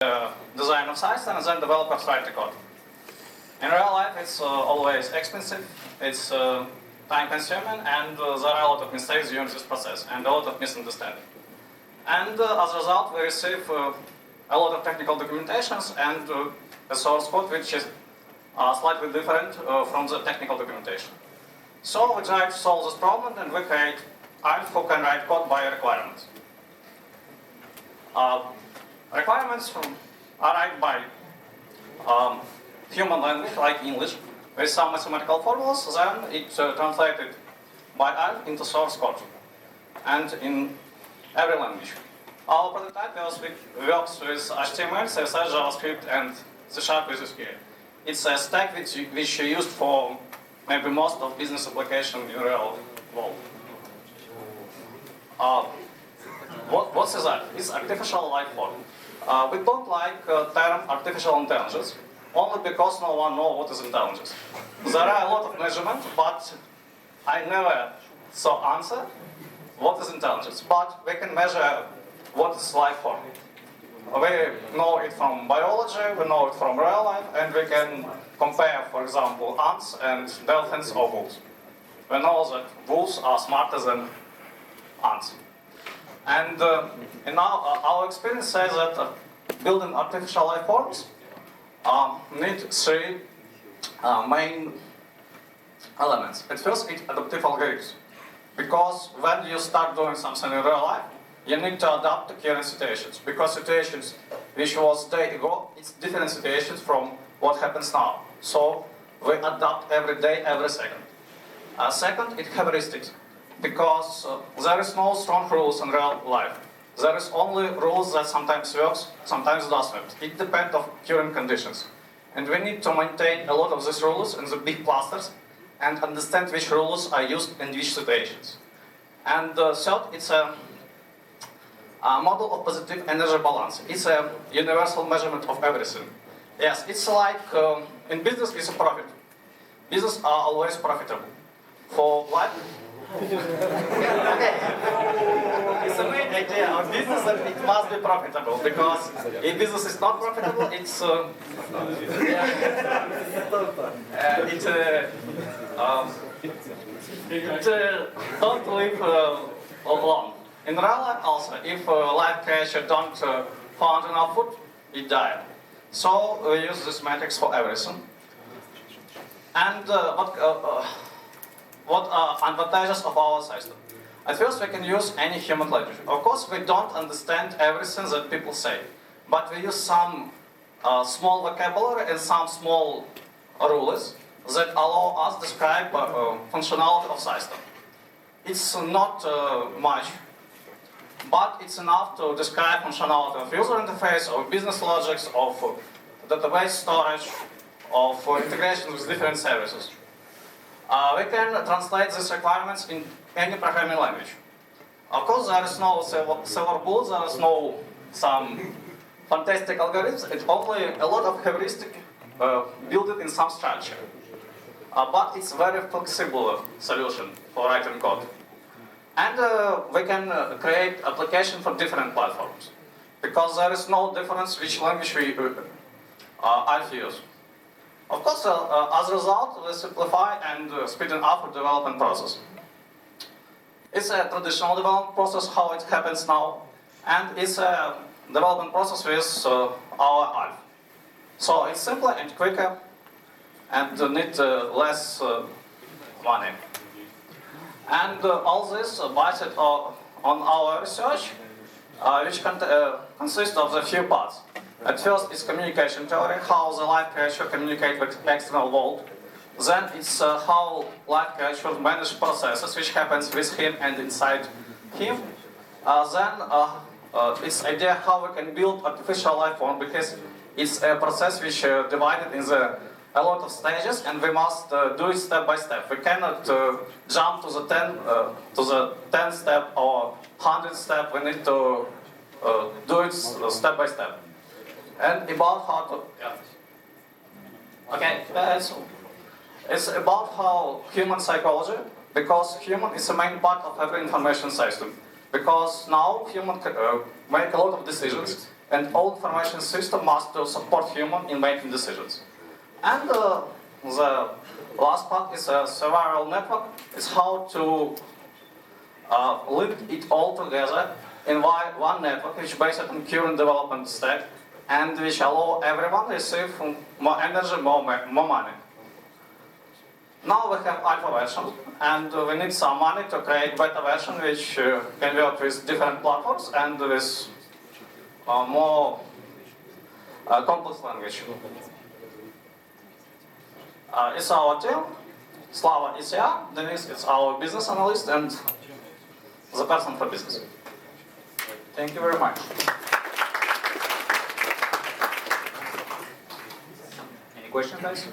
design of system and then developers write the code. In real life, it's always expensive, it's time-consuming, and there are a lot of mistakes during this process and a lot of misunderstanding. And as a result, we receive a lot of technical documentations and a source code which is slightly different from the technical documentation. So we try to solve this problem, and we create Alf who can write code by requirements. Requirements are written by human language, like English, with some mathematical formulas. Then it's translated by Alf into source code, and in every language. Our prototype works with HTML, CSS, JavaScript, and C# with SQL. It's a stack which is used for maybe most of business applications in the real world. What is that? It's artificial life form. We don't like term artificial intelligence, only because no one knows what is intelligence. There are a lot of measurements, but I never saw answer what is intelligence. But we can measure what is life form. We know it from biology, we know it from real life, and we can compare, for example, ants and dolphins or wolves. We know that wolves are smarter than ants. And in our experience says that building artificial life forms need three main elements. At first, it's adaptive algorithms. Because when you start doing something in real life, you need to adapt to current situations. Because situations which was a day ago, it's different situations from what happens now. So we adapt every day, every second. Second, it's heuristics. Because there is no strong rules in real life. There is only rules that sometimes works, sometimes doesn't work. It depends on current conditions. And we need to maintain a lot of these rules in the big clusters and understand which rules are used in which situations. And third, it's a model of positive energy balance. It's a universal measurement of everything. Yes, it's like in business, it's a profit. Business are always profitable. For life, okay. It's a main idea of business that it must be profitable, because if business is not profitable, it's don't live long. In real life also, if life creature don't find enough food, it dies. So we use this matrix for everything. And what are advantages of our system? At first, we can use any human language. Of course, we don't understand everything that people say, but we use some small vocabulary and some small rules that allow us to describe functionality of system. It's not much, but it's enough to describe functionality of user interface, of business logics, of database storage, of integration with different services. We can translate these requirements in any programming language. Of course, there is no silver bullet, there is no some fantastic algorithms. It's only a lot of heuristic built in some structure. But it's very flexible solution for writing code. And we can create application for different platforms, because there is no difference which language we use. Of course, as a result, we simplify and speeding up the development process. It's a traditional development process, how it happens now, and it's a development process with our Alf. So it's simpler and quicker, and need less money. And all this based on our research, which consists of the few parts. At first, it's communication theory, how the life creature communicates with external world. Then it's how life creature manage processes, which happens with him and inside him. Then it's idea how we can build artificial life form, because it's a process which divided in a lot of stages, and we must do it step by step. We cannot jump to the 10th step or 100th step. We need to do it step by step. And about how to, okay, it's about how human psychology, because human is the main part of every information system. Because now human make a lot of decisions, and all information system must support human in making decisions. And the last part is a survival network. It's how to link it all together in one network, which is based on current development stack, and which allow everyone to receive more energy, more money. Now we have alpha version, and we need some money to create beta version, which can work with different platforms and with more complex language. It's our team, Slava ECR, Denis is our business analyst, and the person for business. Thank you very much. Any questions, guys?